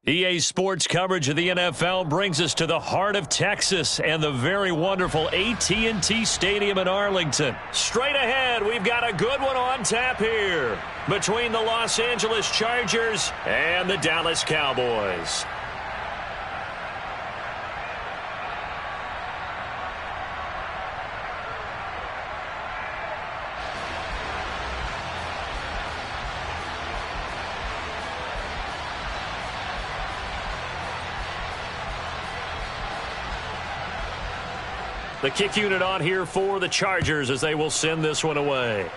EA Sports coverage of the NFL brings us to the heart of Texas and the very wonderful AT&T Stadium in Arlington. Straight ahead, we've got a good one on tap here between the Los Angeles Chargers and the Dallas Cowboys. The kick unit on here for the Chargers as they will send this one away.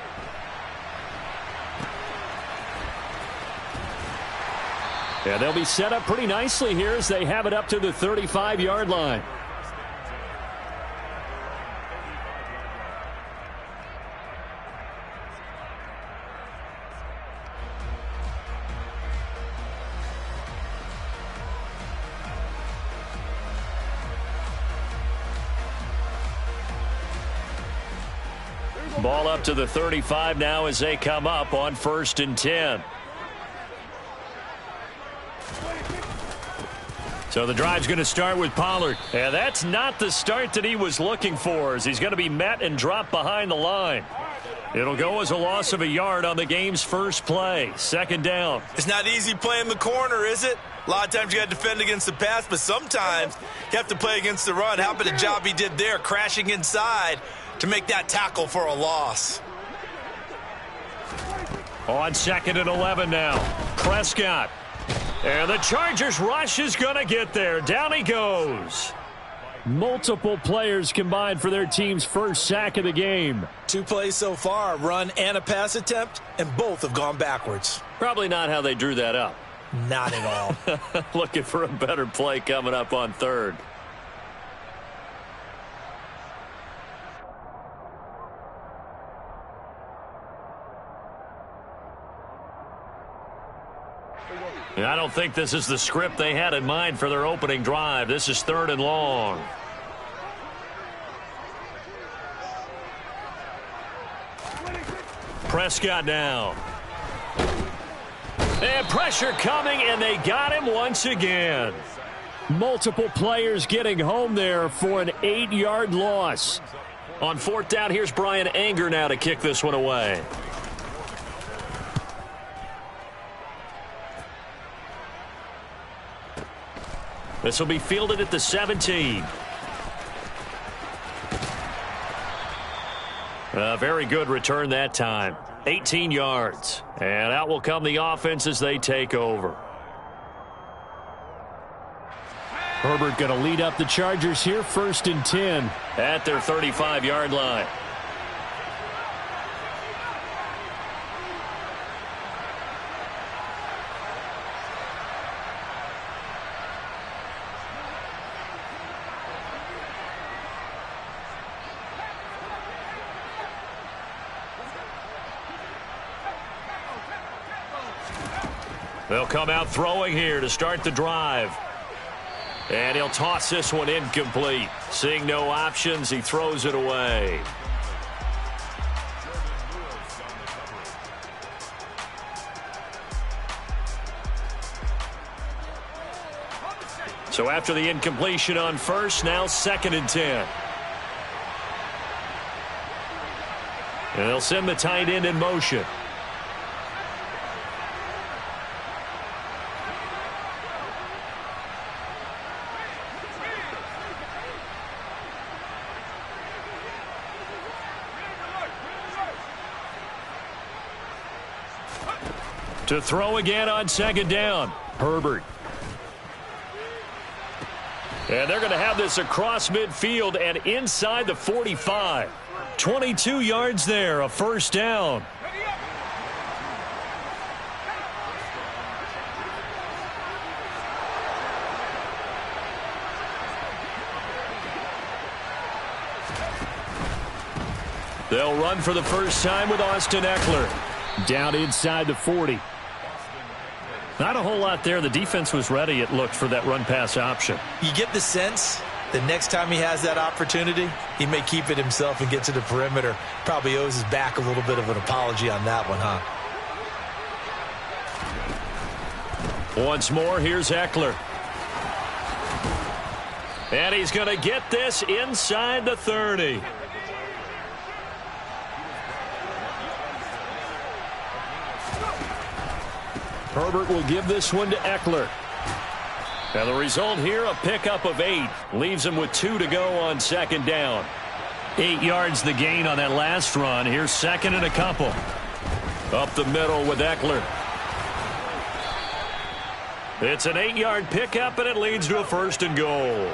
And they'll be set up pretty nicely here as they have it up to the 35-yard line. Ball up to the 35 now as they come up on 1st and 10. So the drive's going to start with Pollard. And that's not the start that he was looking for, as he's going to be met and dropped behind the line. It'll go as a loss of a yard on the game's first play. 2nd down. It's not easy playing the corner, is it? A lot of times you got to defend against the pass, but sometimes you have to play against the run. How about the job he did there, crashing inside to make that tackle for a loss? On 2nd and 11 now. Prescott. And the Chargers rush is going to get there. Down he goes. Multiple players combined for their team's first sack of the game. 2 plays so far, a run and a pass attempt, and both have gone backwards. Probably not how they drew that up. Not at all. Looking for a better play coming up on 3rd. I don't think this is the script they had in mind for their opening drive. This is 3rd and long. Prescott now. And pressure coming, and they got him once again. Multiple players getting home there for an 8-yard loss. On 4th down, here's Brian Anger now to kick this one away. This will be fielded at the 17. A very good return that time. 18 yards. And out will come the offense as they take over. Herbert going to lead up the Chargers here, 1st and 10. At their 35-yard line. They'll come out throwing here to start the drive. And he'll toss this one incomplete. Seeing no options, he throws it away. So after the incompletion on 1st, now 2nd and 10. And they'll send the tight end in motion. To throw again on 2nd down. Herbert. And they're going to have this across midfield and inside the 45. 22 yards there, a 1st down. They'll run for the first time with Austin Eckler. Down inside the 40. Not a whole lot there. The defense was ready, it looked, for that run-pass option. You get the sense the next time he has that opportunity, he may keep it himself and get to the perimeter. Probably owes his back a little bit of an apology on that one, huh? Once more, here's Eckler. And he's going to get this inside the 30. Herbert will give this one to Eckler. And the result here, a pickup of 8. Leaves him with 2 to go on second down. 8 yards the gain on that last run. Here's second and a couple. Up the middle with Eckler. It's an 8-yard pickup, and it leads to a first and goal.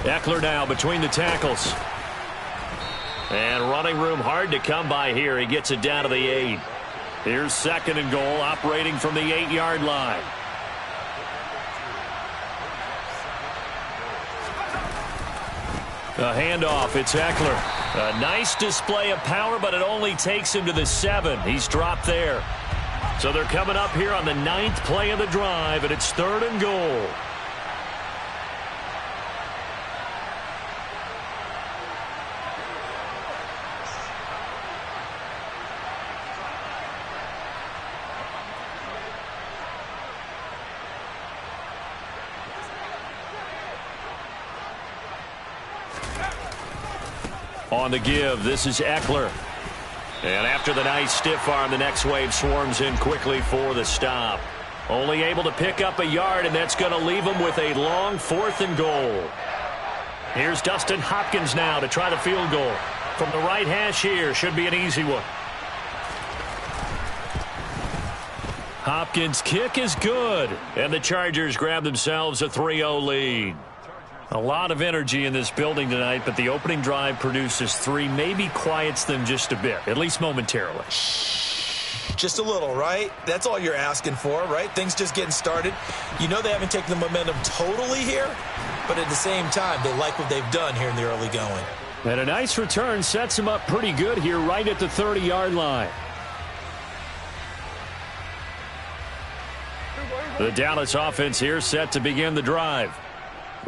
Eckler now between the tackles. And running room hard to come by here. He gets it down to the 8. Here's second and goal, operating from the 8-yard line. A handoff, it's Eckler. A nice display of power, but it only takes him to the 7. He's dropped there. So they're coming up here on the 9th play of the drive, and it's third and goal. On the give, this is Eckler. And after the nice stiff arm, the next wave swarms in quickly for the stop. Only able to pick up a yard, and that's going to leave him with a long 4th and goal. Here's Dustin Hopkins now to try the field goal. From the right hash here, should be an easy one. Hopkins' kick is good, and the Chargers grab themselves a 3-0 lead. A lot of energy in this building tonight, but the opening drive produces 3, maybe quiets them just a bit, at least momentarily. Just a little, right? That's all you're asking for, right? Things just getting started. You know they haven't taken the momentum totally here, but at the same time, they like what they've done here in the early going. And a nice return sets them up pretty good here right at the 30-yard line. The Dallas offense here set to begin the drive.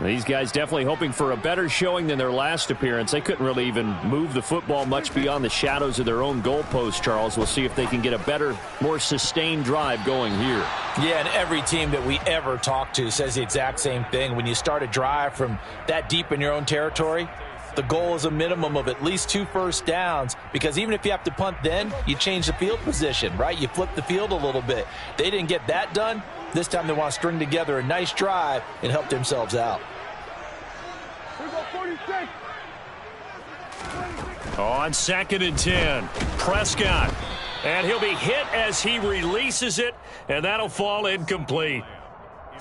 These guys definitely hoping for a better showing than their last appearance. They couldn't really even move the football much beyond the shadows of their own goalpost, Charles. We'll see if they can get a better, more sustained drive going here. Yeah, and every team that we ever talk to says the exact same thing. When you start a drive from that deep in your own territory, the goal is a minimum of at least 2 first downs, because even if you have to punt then, you change the field position, right? You flip the field a little bit. They didn't get that done. This time they want to string together a nice drive and help themselves out. On second and 10, Prescott. And he'll be hit as he releases it, and that'll fall incomplete.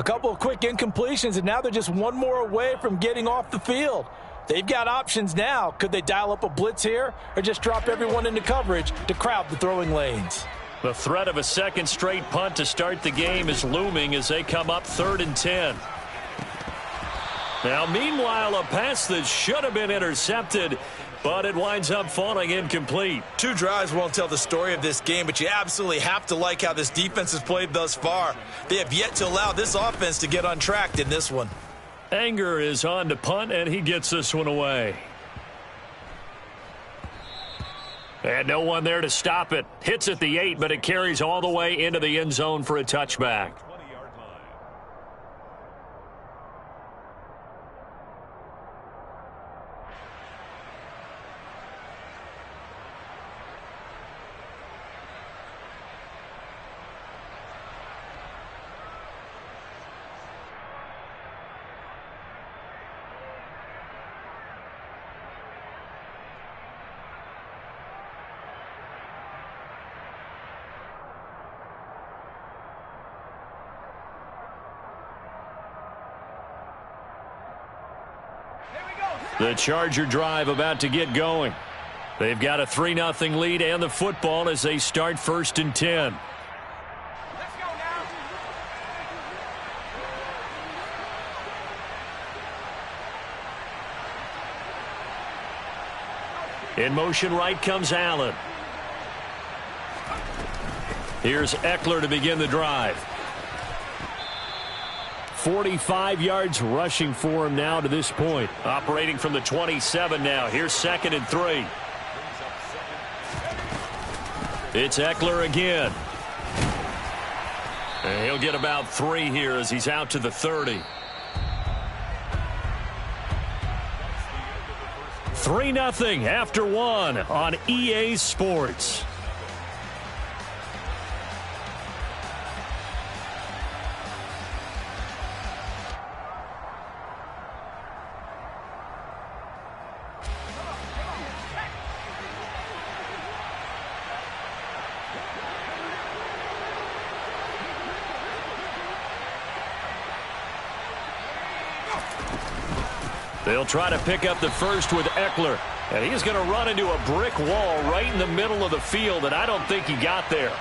A couple of quick incompletions, and now they're just one more away from getting off the field. They've got options now. Could they dial up a blitz here or just drop everyone into coverage to crowd the throwing lanes? The threat of a second straight punt to start the game is looming as they come up 3rd and 10. Now, meanwhile, a pass that should have been intercepted, but it winds up falling incomplete. 2 drives won't tell the story of this game, but you absolutely have to like how this defense has played thus far. They have yet to allow this offense to get untracked in this one. Anger is on to punt, and he gets this one away. And no one there to stop it. Hits at the 8, but it carries all the way into the end zone for a touchback. The Charger drive about to get going. They've got a 3-0 lead and the football as they start 1st and 10. Let's go now. In motion right comes Allen. Here's Eckler to begin the drive. 45 yards rushing for him now to this point. Operating from the 27 now. Here's 2nd and 3. It's Eckler again. And he'll get about 3 here as he's out to the 30. 3-0 after 1 on EA Sports. They'll try to pick up the first with Eckler. And he's going to run into a brick wall right in the middle of the field, and I don't think he got there.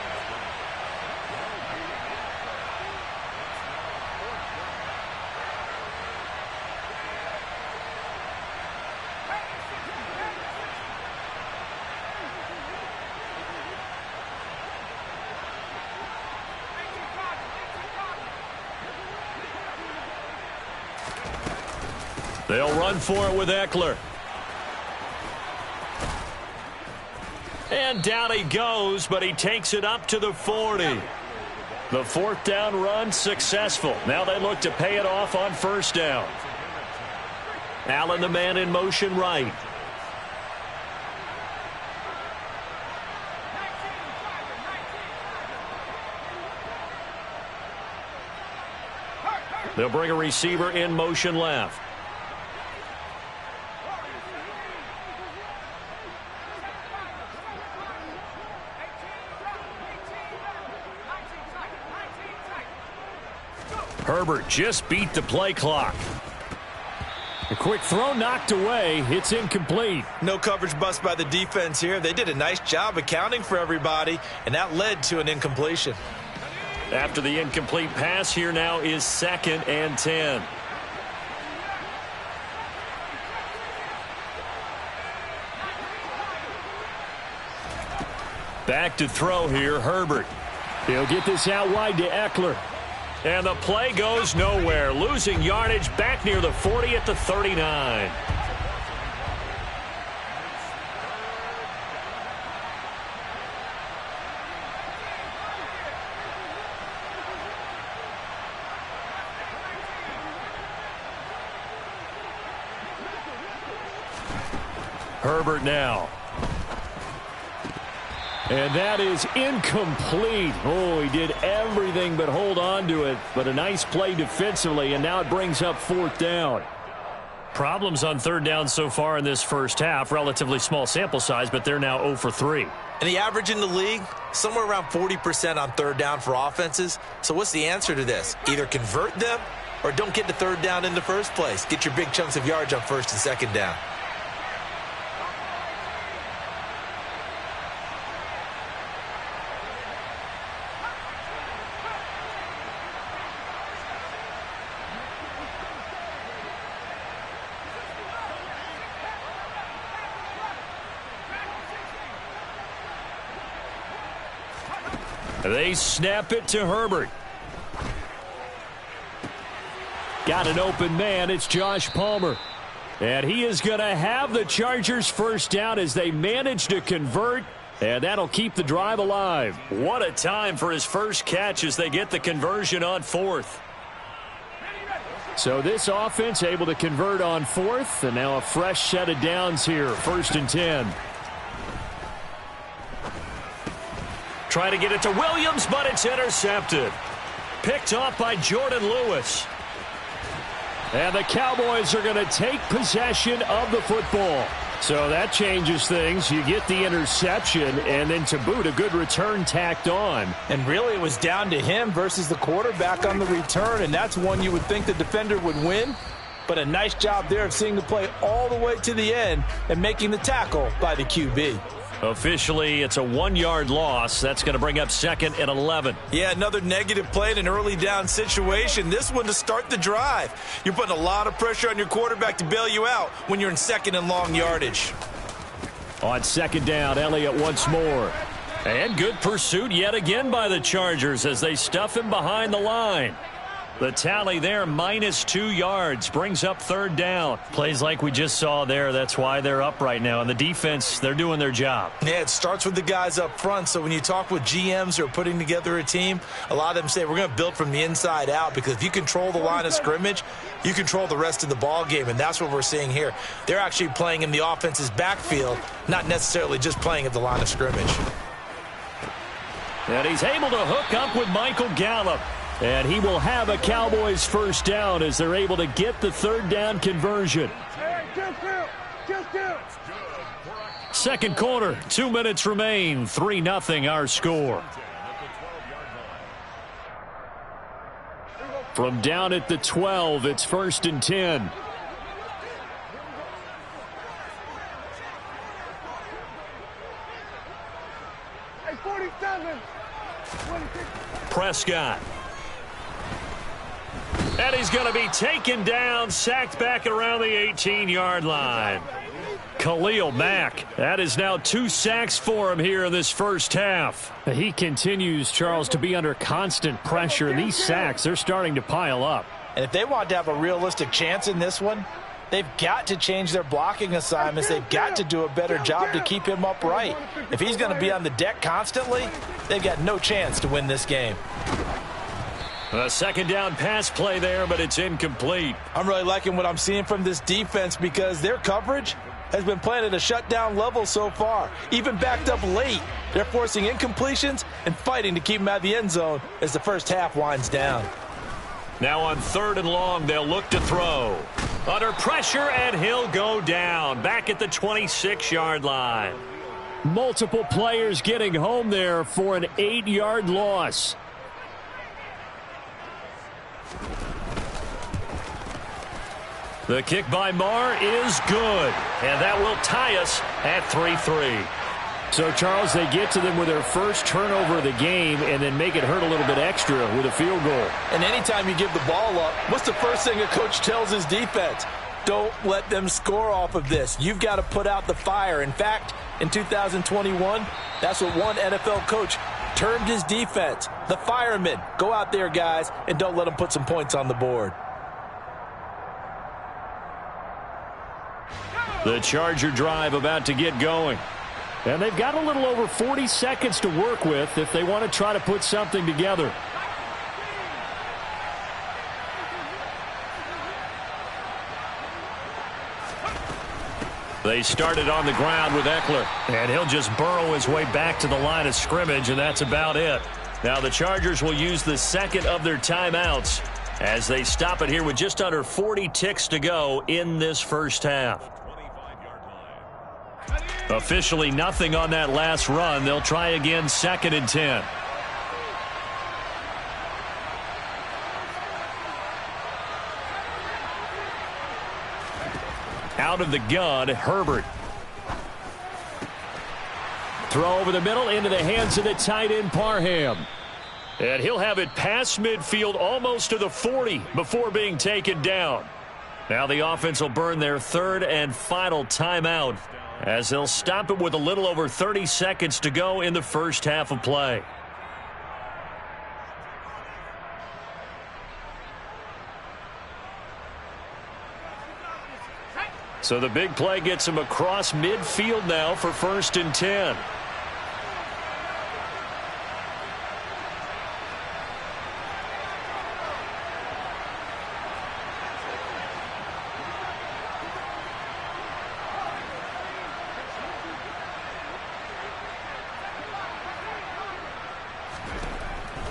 They'll run for it with Eckler. And down he goes, but he takes it up to the 40. The 4th down run successful. Now they look to pay it off on 1st down. Allen, the man in motion right. They'll bring a receiver in motion left. Herbert just beat the play clock. A quick throw knocked away. It's incomplete. No coverage bust by the defense here. They did a nice job accounting for everybody, and that led to an incompletion. After the incomplete pass, here now is 2nd and 10. Back to throw here, Herbert. He'll get this out wide to Eckler. And the play goes nowhere. Losing yardage back near the 40 at the 39. Herbert now. And that is incomplete. Oh, he did everything but hold on to it. But a nice play defensively, and now it brings up 4th down. Problems on 3rd down so far in this first half. Relatively small sample size, but they're now 0 for 3. And the average in the league, somewhere around 40% on 3rd down for offenses. So what's the answer to this? Either convert them or don't get the 3rd down in the first place. Get your big chunks of yards on 1st and 2nd down. They snap it to Herbert. Got an open man. It's Josh Palmer. And he is going to have the Chargers 1st down as they manage to convert. And that'll keep the drive alive. What a time for his first catch as they get the conversion on 4th. So this offense able to convert on 4th. And now a fresh set of downs here. 1st and 10. Try to get it to Williams, but it's intercepted. Picked off by Jordan Lewis. And the Cowboys are going to take possession of the football. So that changes things. You get the interception, and then to boot, a good return tacked on. And really, it was down to him versus the quarterback on the return, and that's one you would think the defender would win. But a nice job there of seeing the play all the way to the end and making the tackle by the QB. Officially, it's a 1-yard loss. That's going to bring up 2nd and 11. Yeah, another negative play in an early down situation. This one to start the drive. You're putting a lot of pressure on your quarterback to bail you out when you're in 2nd and long yardage. On 2nd down, Elliott once more. And good pursuit yet again by the Chargers as they stuff him behind the line. The tally there, -2 yards, brings up third down. Plays like we just saw there, that's why they're up right now. And the defense, they're doing their job. Yeah, it starts with the guys up front. So when you talk with GMs who are putting together a team, a lot of them say we're going to build from the inside out, because if you control the line of scrimmage, you control the rest of the ball game, and that's what we're seeing here. They're actually playing in the offense's backfield, not necessarily just playing at the line of scrimmage. And he's able to hook up with Michael Gallup. And he will have a Cowboys first down as they're able to get the third down conversion. Second quarter, 2 minutes remain, 3-0 our score. From down at the 12, it's 1st and 10. Prescott. And he's going to be taken down, sacked back around the 18-yard line. Khalil Mack, that is now 2 sacks for him here in this first half. He continues, Charles, to be under constant pressure. These sacks, they're starting to pile up. And if they want to have a realistic chance in this one, they've got to change their blocking assignments. They've got to do a better job to keep him upright. If he's going to be on the deck constantly, they've got no chance to win this game. A second down pass play there, but it's incomplete. I'm really liking what I'm seeing from this defense, because their coverage has been playing at a shutdown level so far. Even backed up late, they're forcing incompletions and fighting to keep them out of the end zone as the first half winds down. Now on 3rd and long, they'll look to throw. Under pressure, and he'll go down back at the 26-yard line. Multiple players getting home there for an 8-yard loss. The kick by Marr is good, and that will tie us at 3-3. So, Charles, they get to them with their first turnover of the game and then make it hurt a little bit extra with a field goal. And anytime you give the ball up, what's the first thing a coach tells his defense? Don't let them score off of this. You've got to put out the fire. In fact, in 2021, that's what one NFL coach termed his defense. The firemen. Go out there, guys, and don't let them put some points on the board. The Charger drive about to get going. And they've got a little over 40 seconds to work with if they want to try to put something together. They started on the ground with Eckler, and he'll just burrow his way back to the line of scrimmage, and that's about it. Now the Chargers will use the second of their timeouts as they stop it here with just under 40 ticks to go in this first half. Officially nothing on that last run. They'll try again, 2nd and 10. Out of the gun, Herbert. Throw over the middle into the hands of the tight end, Parham. And he'll have it past midfield almost to the 40 before being taken down. Now the offense will burn their 3rd and final timeout as they'll stop it with a little over 30 seconds to go in the first half of play. So the big play gets him across midfield now for 1st and 10.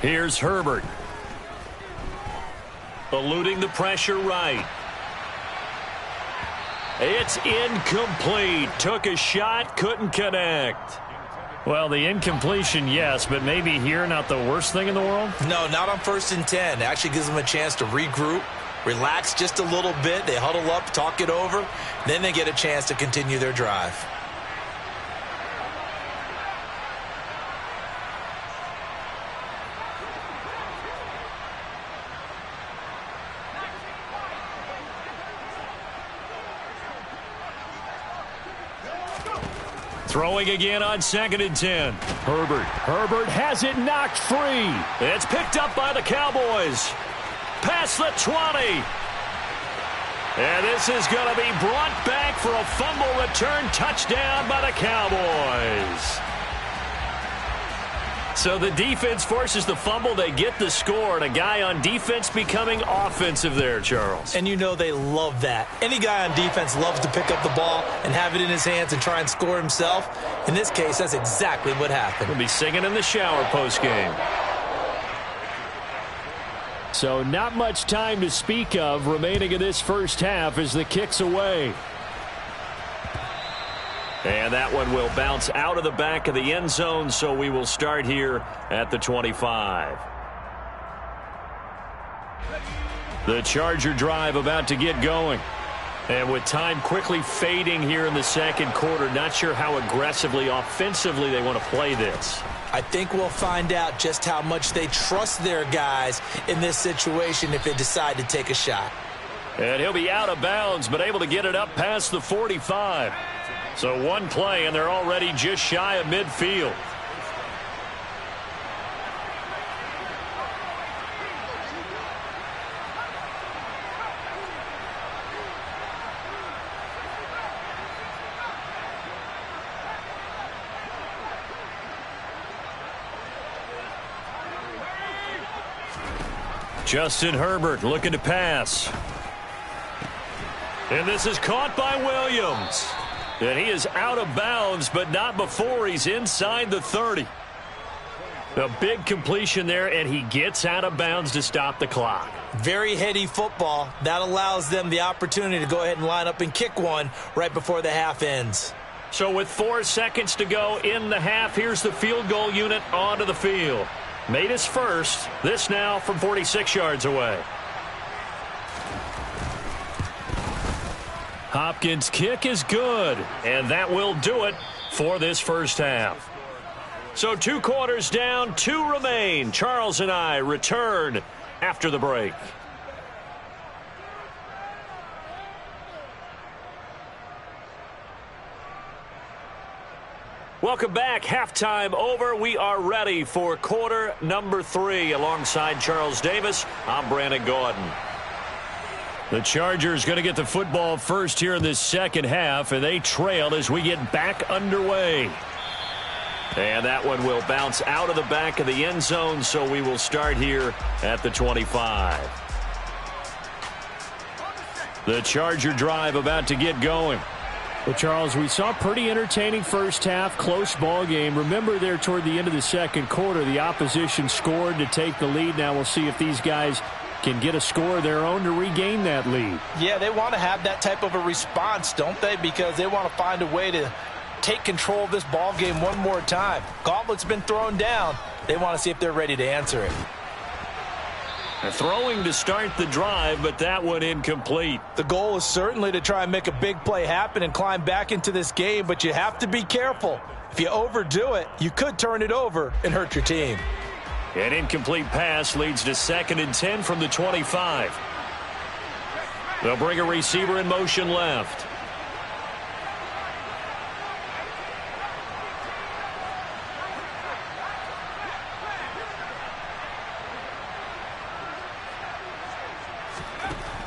Here's Herbert. Eluding the pressure right. It's incomplete. Took a shot, couldn't connect. Well, the incompletion, yes, but maybe here not the worst thing in the world? No, not on 1st and 10. It actually gives them a chance to regroup, relax just a little bit. They huddle up, talk it over. Then they get a chance to continue their drive. Throwing again on 2nd and 10. Herbert has it knocked free. It's picked up by the Cowboys. past the 20. And this is going to be brought back for a fumble return touchdown by the Cowboys. So the defense forces the fumble. They get the score, and a guy on defense becoming offensive there, Charles. And you know they love that. Any guy on defense loves to pick up the ball and have it in his hands and try and score himself. In this case, that's exactly what happened. We'll be singing in the shower postgame. So not much time to speak of remaining in this first half as the kick's away. And that one will bounce out of the back of the end zone, so we will start here at the 25. The Charger drive about to get going. And with time quickly fading here in the second quarter, not sure how aggressively, offensively they want to play this. I think we'll find out just how much they trust their guys in this situation if they decide to take a shot. And he'll be out of bounds, but able to get it up past the 45. So one play, and they're already just shy of midfield. Justin Herbert looking to pass. And this is caught by Williams. And he is out of bounds, but not before he's inside the 30. A big completion there, and he gets out of bounds to stop the clock. Very heady football. That allows them the opportunity to go ahead and line up and kick one right before the half ends. So with 4 seconds to go in the half, here's the field goal unit onto the field. Made his first. This now from 46 yards away. Hopkins' kick is good, and that will do it for this first half. So 2 quarters down, 2 remain. Charles and I return after the break. Welcome back. Halftime over. We are ready for quarter number 3. Alongside Charles Davis, I'm Brandon Gordon. The Chargers going to get the football first here in this second half, and they trail as we get back underway. And that one will bounce out of the back of the end zone, so we will start here at the 25. The Charger drive about to get going. Well, Charles, we saw a pretty entertaining first half, close ball game. Remember there toward the end of the second quarter, the opposition scored to take the lead. Now we'll see if these guys can get a score of their own to regain that lead. Yeah, they want to have that type of a response, don't they? Because they want to find a way to take control of this ball game one more time. Gauntlet's been thrown down. They want to see if they're ready to answer it. They're throwing to start the drive, but that one incomplete. The goal is certainly to try and make a big play happen and climb back into this game, but you have to be careful. If you overdo it, you could turn it over and hurt your team. An incomplete pass leads to 2nd and 10 from the 25. They'll bring a receiver in motion left.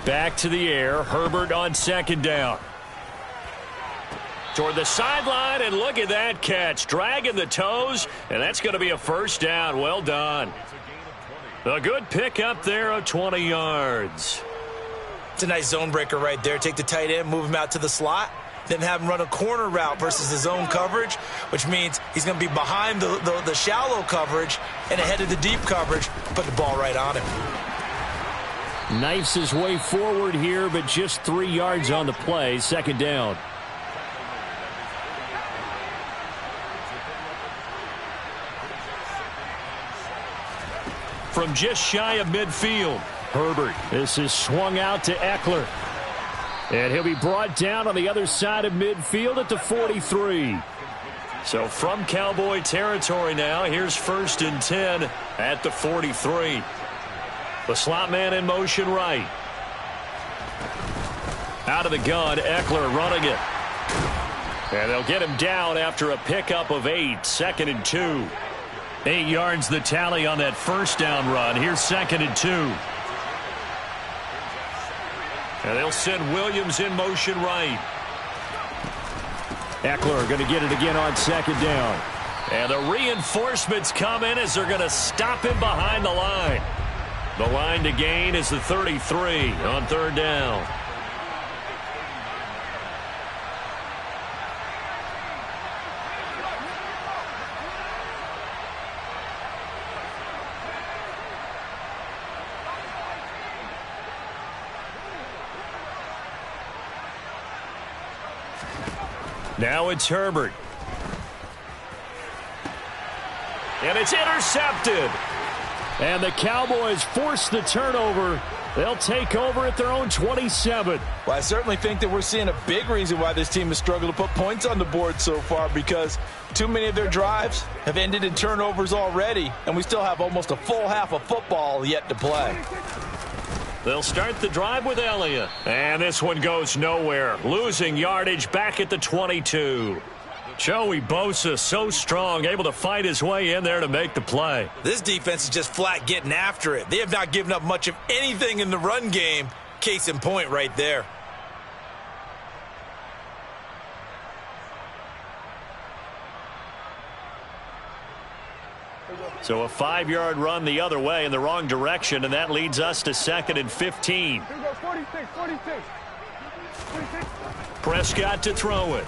Back to the air. Herbert on 2nd down. Toward the sideline, and look at that catch. Dragging the toes, and that's going to be a first down. Well done. A good pickup there of 20 yards. It's a nice zone breaker right there. Take the tight end, move him out to the slot, then have him run a corner route versus the zone coverage, which means he's going to be behind the shallow coverage and ahead of the deep coverage. Put the ball right on him. Knifes his way forward here, but just 3 yards on the play. 2nd down. From just shy of midfield, Herbert. This is swung out to Eckler. And he'll be brought down on the other side of midfield at the 43. So from Cowboy territory now, here's 1st and 10 at the 43. The slot man in motion right. Out of the gun, Eckler running it. And they'll get him down after a pickup of 8. 2nd and 2. 8 yards the tally on that first down run. Here's 2nd and 2. And they'll send Williams in motion right. Eckler going to get it again on second down. And the reinforcements come in as they're going to stop him behind the line. The line to gain is the 33 on third down. Now it's Herbert. And it's intercepted. And the Cowboys force the turnover. They'll take over at their own 27. Well, I certainly think that we're seeing a big reason why this team has struggled to put points on the board so far, because too many of their drives have ended in turnovers already, and we still have almost a full half of football yet to play. They'll start the drive with Elliott. And this one goes nowhere. Losing yardage back at the 22. Joey Bosa, so strong, able to fight his way in there to make the play. This defense is just flat getting after it. They have not given up much of anything in the run game. Case in point right there. So a 5-yard run the other way in the wrong direction, and that leads us to 2nd and 15. 46. Prescott to throw it.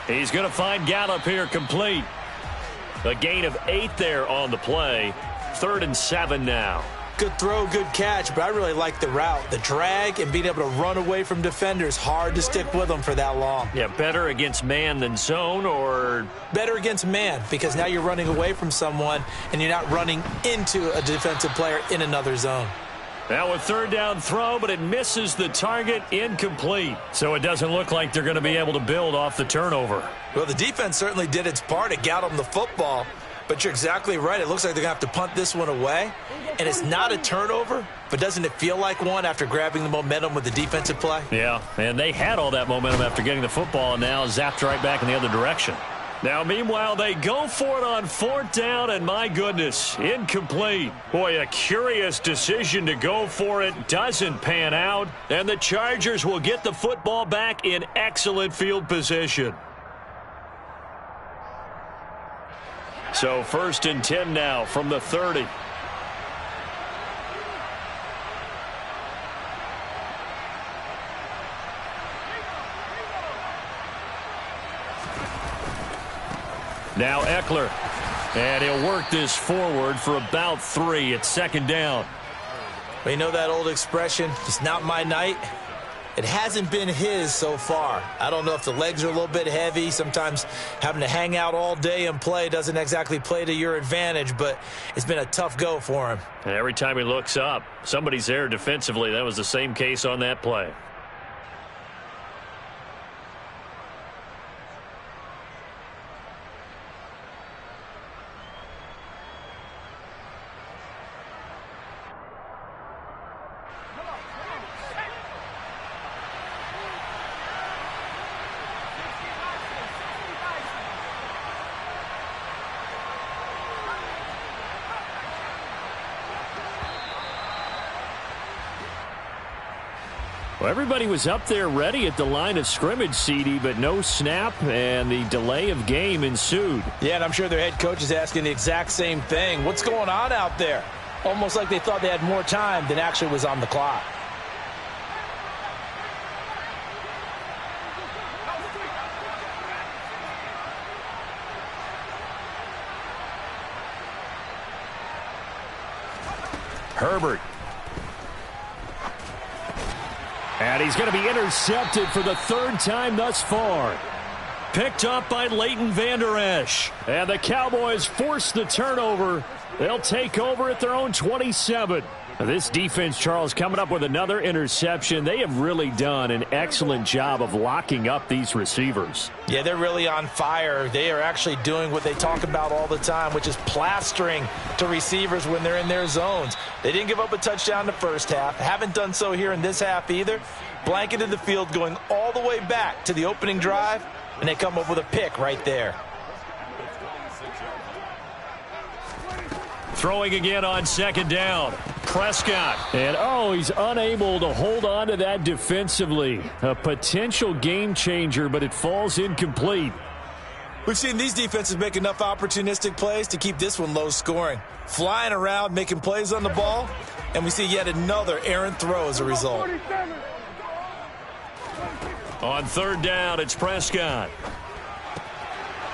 He's going to find Gallup here complete. A gain of 8 there on the play. 3rd and 7 now. Good throw, good catch, but I really like the route. The drag and being able to run away from defenders. Hard to stick with them for that long. Yeah, better against man than zone, or? Better against man, because now you're running away from someone and you're not running into a defensive player in another zone. Now a 3rd down throw, but it misses the target, incomplete. So it doesn't look like they're going to be able to build off the turnover. Well, the defense certainly did its part. It got them the football, but you're exactly right. It looks like they're going to have to punt this one away. And it's not a turnover, but doesn't it feel like one after grabbing the momentum with the defensive play? Yeah, and they had all that momentum after getting the football, and now zapped right back in the other direction. Now, meanwhile, they go for it on 4th down, and my goodness, incomplete. Boy, a curious decision to go for it. Doesn't pan out, and the Chargers will get the football back in excellent field position. So 1st and 10 now from the 30. Now Eckler, and he'll work this forward for about 3 at 2nd down. Well, you know that old expression, it's not my night? It hasn't been his so far. I don't know if the legs are a little bit heavy. Sometimes having to hang out all day and play doesn't exactly play to your advantage, but it's been a tough go for him. And every time he looks up, somebody's there defensively. That was the same case on that play. Well, everybody was up there ready at the line of scrimmage, CD, but no snap, and the delay of game ensued. Yeah, and I'm sure their head coach is asking the exact same thing. What's going on out there? Almost like they thought they had more time than actually was on the clock. Herbert. And he's going to be intercepted for the 3rd time thus far. Picked up by Leighton Vander Esch. And the Cowboys force the turnover. They'll take over at their own 27. Now this defense, Charles, coming up with another interception. They have really done an excellent job of locking up these receivers. Yeah, they're really on fire. They are actually doing what they talk about all the time, which is plastering to receivers when they're in their zones. They didn't give up a touchdown in the first half. Haven't done so here in this half either. Blanketed the field going all the way back to the opening drive, and they come up with a pick right there. Throwing again on 2nd down. Prescott. And, he's unable to hold on to that defensively. A potential game changer, but it falls incomplete. We've seen these defenses make enough opportunistic plays to keep this one low scoring. Flying around, making plays on the ball, and we see yet another errant throw as a result. On third down, it's Prescott.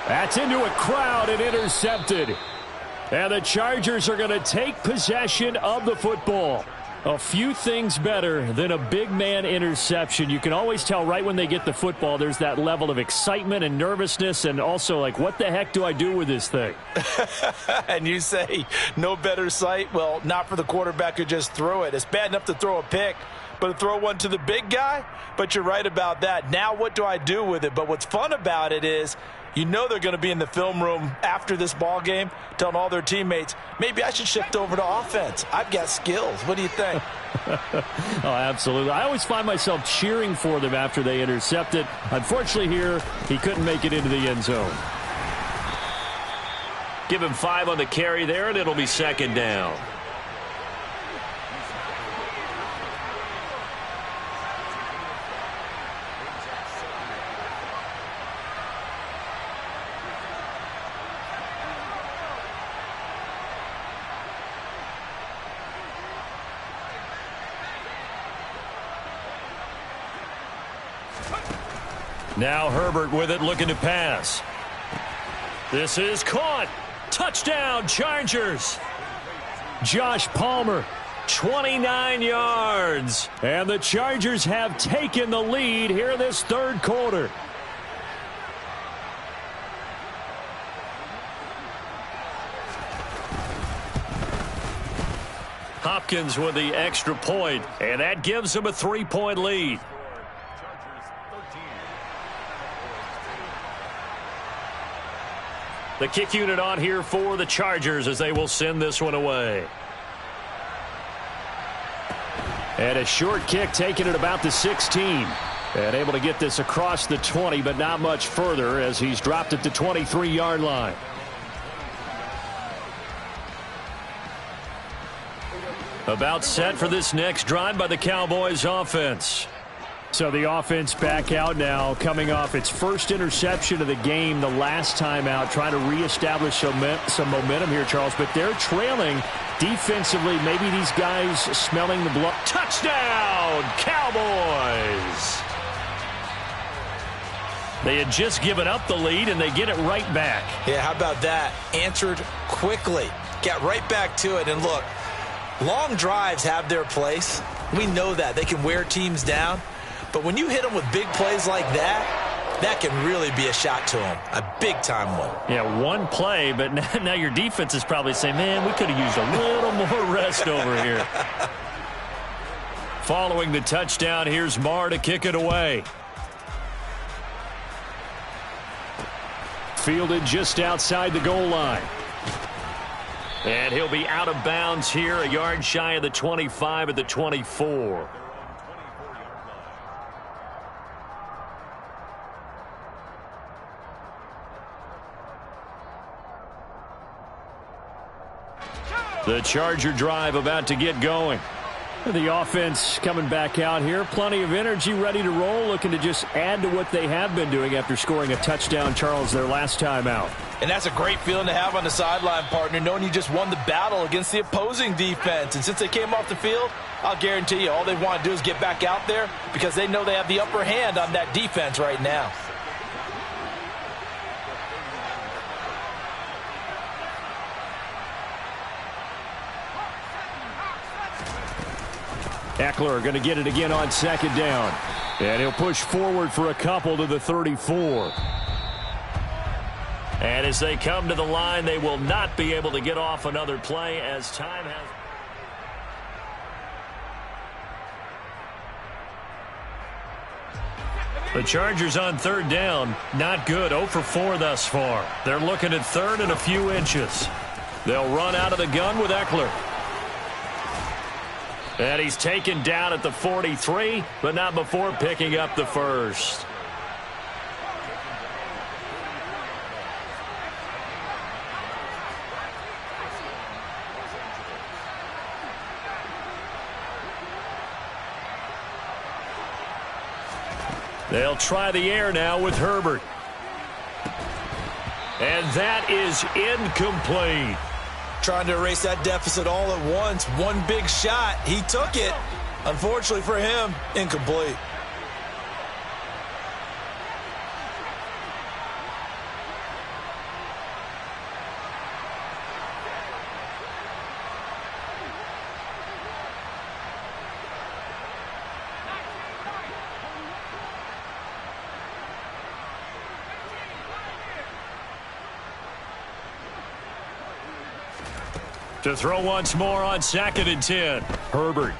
That's into a crowd and intercepted. And the Chargers are going to take possession of the football. A few things better than a big man interception. You can always tell right when they get the football, there's that level of excitement and nervousness, and also like, what the heck do I do with this thing? And you say, no better sight? Well, not for the quarterback who just threw it. It's bad enough to throw a pick, but to throw one to the big guy? But you're right about that. Now what do I do with it? But what's fun about it is, you know they're going to be in the film room after this ball game telling all their teammates, maybe I should shift over to offense. I've got skills. What do you think? Oh, absolutely. I always find myself cheering for them after they intercept it. Unfortunately here, he couldn't make it into the end zone. Give him 5 on the carry there, and it'll be second down. Now Herbert with it, looking to pass. This is caught. Touchdown, Chargers. Josh Palmer. 29 yards. And the Chargers have taken the lead here this third quarter. Hopkins with the extra point, and that gives him a 3-point lead. The kick unit on here for the Chargers as they will send this one away. And a short kick taken at about the 16. And able to get this across the 20, but not much further as he's dropped at the 23-yard line. About set for this next drive by the Cowboys offense. So the offense back out now, coming off its first interception of the game the last time out, trying to reestablish some momentum here, Charles. But they're trailing defensively. Maybe these guys smelling the blood. Touchdown, Cowboys! They had just given up the lead, and they get it right back. Yeah, how about that? Answered quickly. Got right back to it. And look, long drives have their place. We know that. They can wear teams down. But when you hit them with big plays like that, that can really be a shot to them. A big-time one. Yeah, one play, but now your defense is probably saying, man, we could have used a little more rest over here. Following the touchdown, here's Marr to kick it away. Fielded just outside the goal line. And he'll be out of bounds here, a yard shy of the 25 at the 24. The Charger drive about to get going. The offense coming back out here. Plenty of energy, ready to roll, looking to just add to what they have been doing after scoring a touchdown, Charles, their last time out. And that's a great feeling to have on the sideline, partner, knowing you just won the battle against the opposing defense. And since they came off the field, I'll guarantee you all they want to do is get back out there because they know they have the upper hand on that defense right now. Eckler going to get it again on second down. And he'll push forward for a couple to the 34. And as they come to the line, they will not be able to get off another play as time has... The Chargers on third down, not good, 0 for 4 thus far. They're looking at third and a few inches. They'll run out of the gun with Eckler. And he's taken down at the 43, but not before picking up the first. They'll try the air now with Herbert. And that is incomplete. Trying to erase that deficit all at once. One big shot. He took it. Unfortunately for him, incomplete. To throw once more on 2nd and 10. Herbert.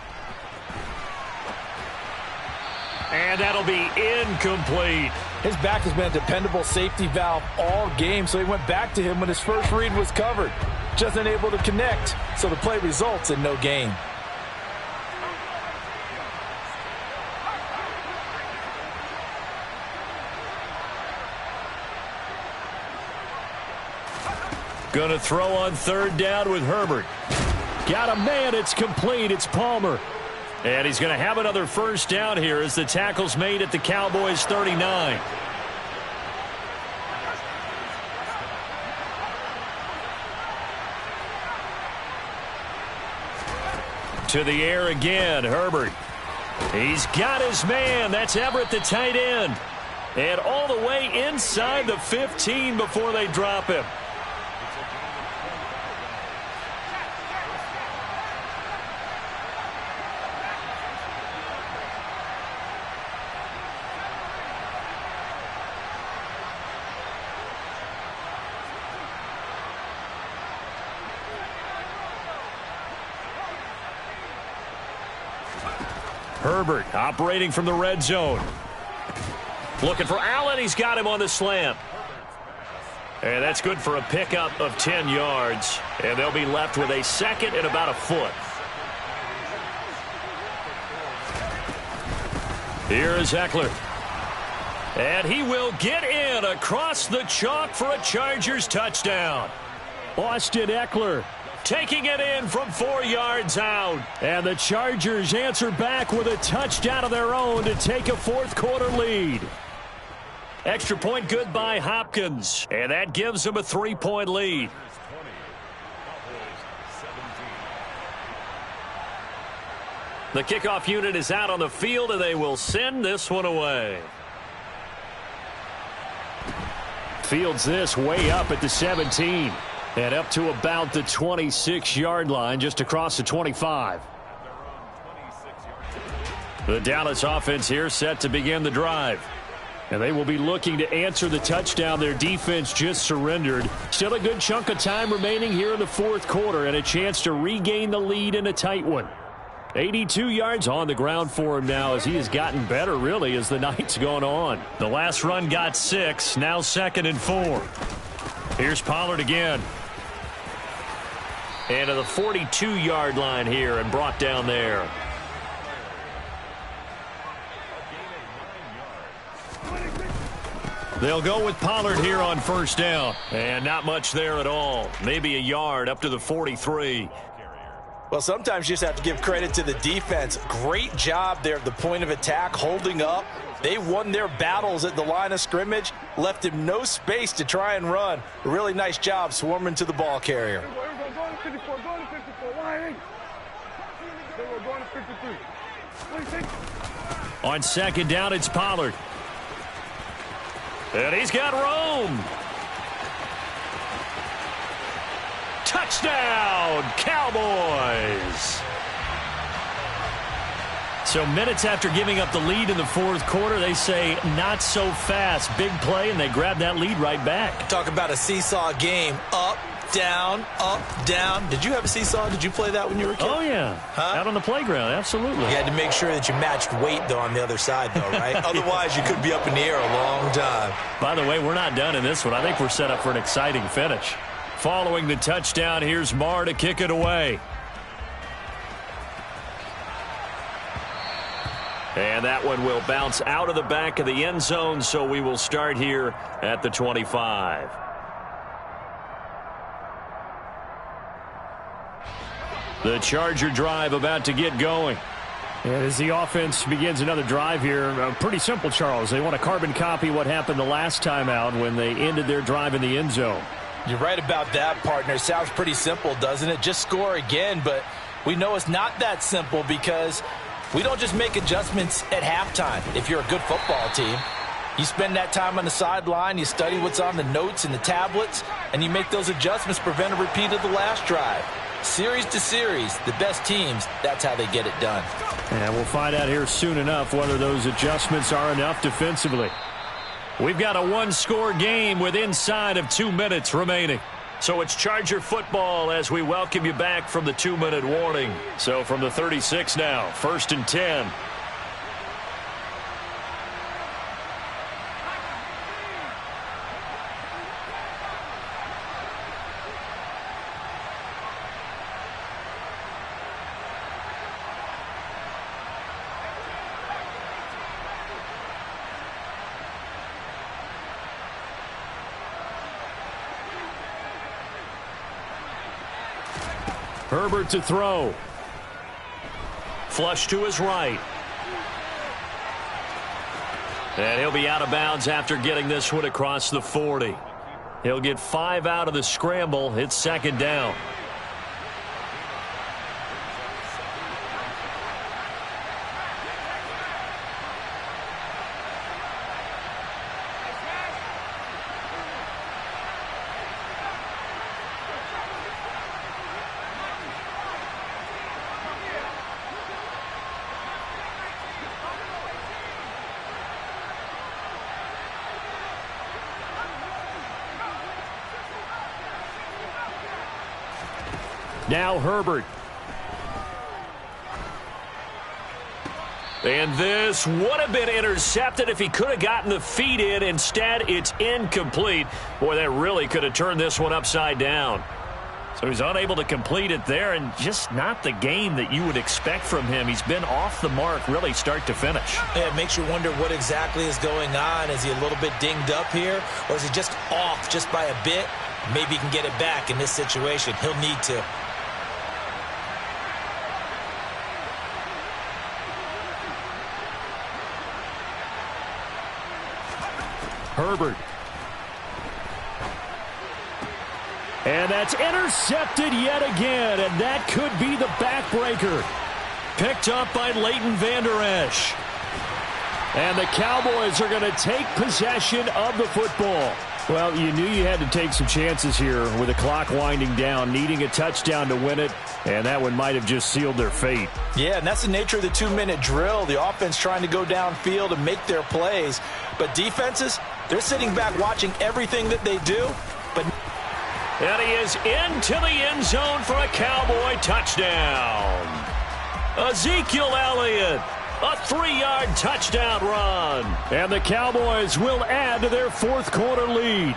And that'll be incomplete. His back has been a dependable safety valve all game, so he went back to him when his first read was covered. Just unable to connect, so the play results in no gain. Going to throw on 3rd down with Herbert. Got a man. It's complete. It's Palmer. And he's going to have another 1st down here as the tackle's made at the Cowboys' 39. To the air again, Herbert. He's got his man. That's Everett, the tight end. And all the way inside the 15 before they drop him. Herbert operating from the red zone. Looking for Allen. He's got him on the slant. And that's good for a pickup of 10 yards. And they'll be left with a 2nd and about a foot. Here is Eckler. And he will get in across the chalk for a Chargers touchdown. Austin Eckler taking it in from 4 yards out. And the Chargers answer back with a touchdown of their own to take a 4th quarter lead. Extra point good by Hopkins. And that gives them a 3-point lead. The kickoff unit is out on the field, and they will send this one away. Fields this way up at the 17. And up to about the 26-yard line, just across the 25. The Dallas offense here set to begin the drive. And they will be looking to answer the touchdown their defense just surrendered. Still a good chunk of time remaining here in the 4th quarter and a chance to regain the lead in a tight one. 82 yards on the ground for him now as he has gotten better, really, as the night's gone on. The last run got 6, now 2nd and 4. Here's Pollard again. And to the 42-yard line here and brought down there. They'll go with Pollard here on 1st down. And not much there at all. Maybe a yard up to the 43. Well, sometimes you just have to give credit to the defense. Great job there at the point of attack, holding up. They won their battles at the line of scrimmage, left him no space to try and run. A really nice job swarming to the ball carrier. On 2nd down, it's Pollard. And he's got Rome. Touchdown, Cowboys. So minutes after giving up the lead in the 4th quarter, they say not so fast. Big play, and they grab that lead right back. Talk about a seesaw game. Up, down, up, down. Did you have a seesaw? Did you play that when you were a kid? Oh, yeah. Huh? Out on the playground, absolutely. You had to make sure that you matched weight, though, on the other side, though, right? Otherwise, you could be up in the air a long time. By the way, we're not done in this one. I think we're set up for an exciting finish. Following the touchdown, here's Marr to kick it away. And that one will bounce out of the back of the end zone, so we will start here at the 25. The Charger drive about to get going. And as the offense begins another drive here, pretty simple, Charles. They want to carbon copy what happened the last time out when they ended their drive in the end zone. You're right about that, partner. Sounds pretty simple, doesn't it? Just score again, but we know it's not that simple because we don't just make adjustments at halftime. If you're a good football team, you spend that time on the sideline, you study what's on the notes and the tablets, and you make those adjustments, prevent a repeat of the last drive. Series to series, the best teams, that's how they get it done. And we'll find out here soon enough whether those adjustments are enough defensively. We've got a one-score game with inside of 2 minutes remaining. So it's Charger football as we welcome you back from the 2-minute warning. So from the 36 now, 1st and 10. Herbert to throw. Flush to his right. And he'll be out of bounds after getting this one across the 40. He'll get 5 out of the scramble. It's 2nd down. Now Herbert. And this would have been intercepted if he could have gotten the feet in. Instead, it's incomplete. Boy, that really could have turned this one upside down. So he's unable to complete it there, and just not the game that you would expect from him. He's been off the mark really start to finish. Yeah, it makes you wonder what exactly is going on. Is he a little bit dinged up here, or is he just off just by a bit? Maybe he can get it back in this situation. He'll need to. Herbert. And that's intercepted yet again, and that could be the backbreaker. Picked up by Leighton Vander Esch. And the Cowboys are going to take possession of the football. Well, you knew you had to take some chances here with the clock winding down, needing a touchdown to win it, and that one might have just sealed their fate. Yeah, and that's the nature of the 2-minute drill. The offense trying to go downfield and make their plays. But defenses, they're sitting back watching everything that they do. But and he is into the end zone for a Cowboy touchdown. Ezekiel Elliott. A 3-yard touchdown run. And the Cowboys will add to their 4th quarter lead.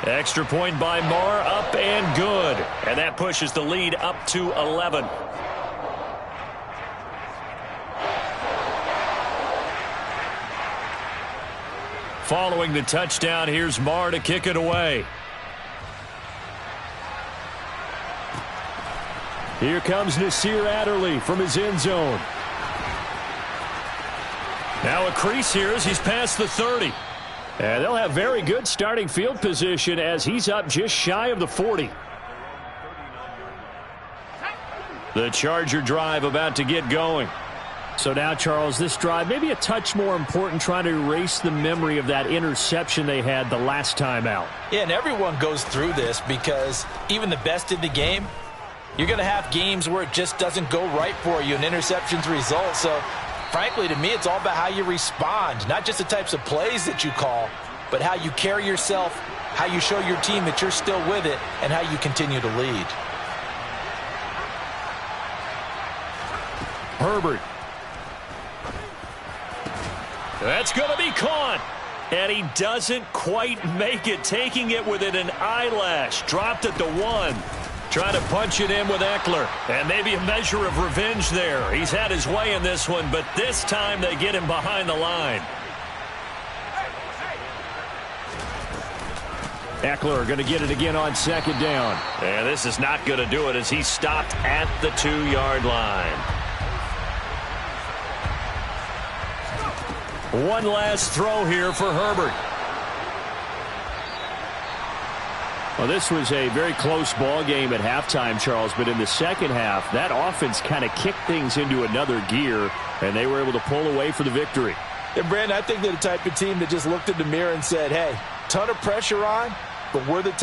Extra point by Marr, up and good. And that pushes the lead up to 11. Following the touchdown, here's Marr to kick it away. Here comes Nasir Adderley from his end zone. Now a crease here as he's past the 30. And they'll have very good starting field position as he's up just shy of the 40. The Charger drive about to get going. So now, Charles, this drive maybe a touch more important, trying to erase the memory of that interception they had the last time out. Yeah, and everyone goes through this because even the best in the game, you're going to have games where it just doesn't go right for you and interceptions result. So, frankly, to me, it's all about how you respond, not just the types of plays that you call, but how you carry yourself, how you show your team that you're still with it, and how you continue to lead. Herbert. That's going to be caught. And he doesn't quite make it, taking it within an eyelash. Dropped at the 1. Trying to punch it in with Eckler. And maybe a measure of revenge there. He's had his way in this one, but this time they get him behind the line. Eckler going to get it again on second down. And this is not going to do it as he stopped at the 2-yard line. One last throw here for Herbert. Well, this was a very close ball game at halftime, Charles, but in the second half, that offense kind of kicked things into another gear, and they were able to pull away for the victory. And, Brandon, I think they're the type of team that just looked in the mirror and said, hey, ton of pressure on, but we're the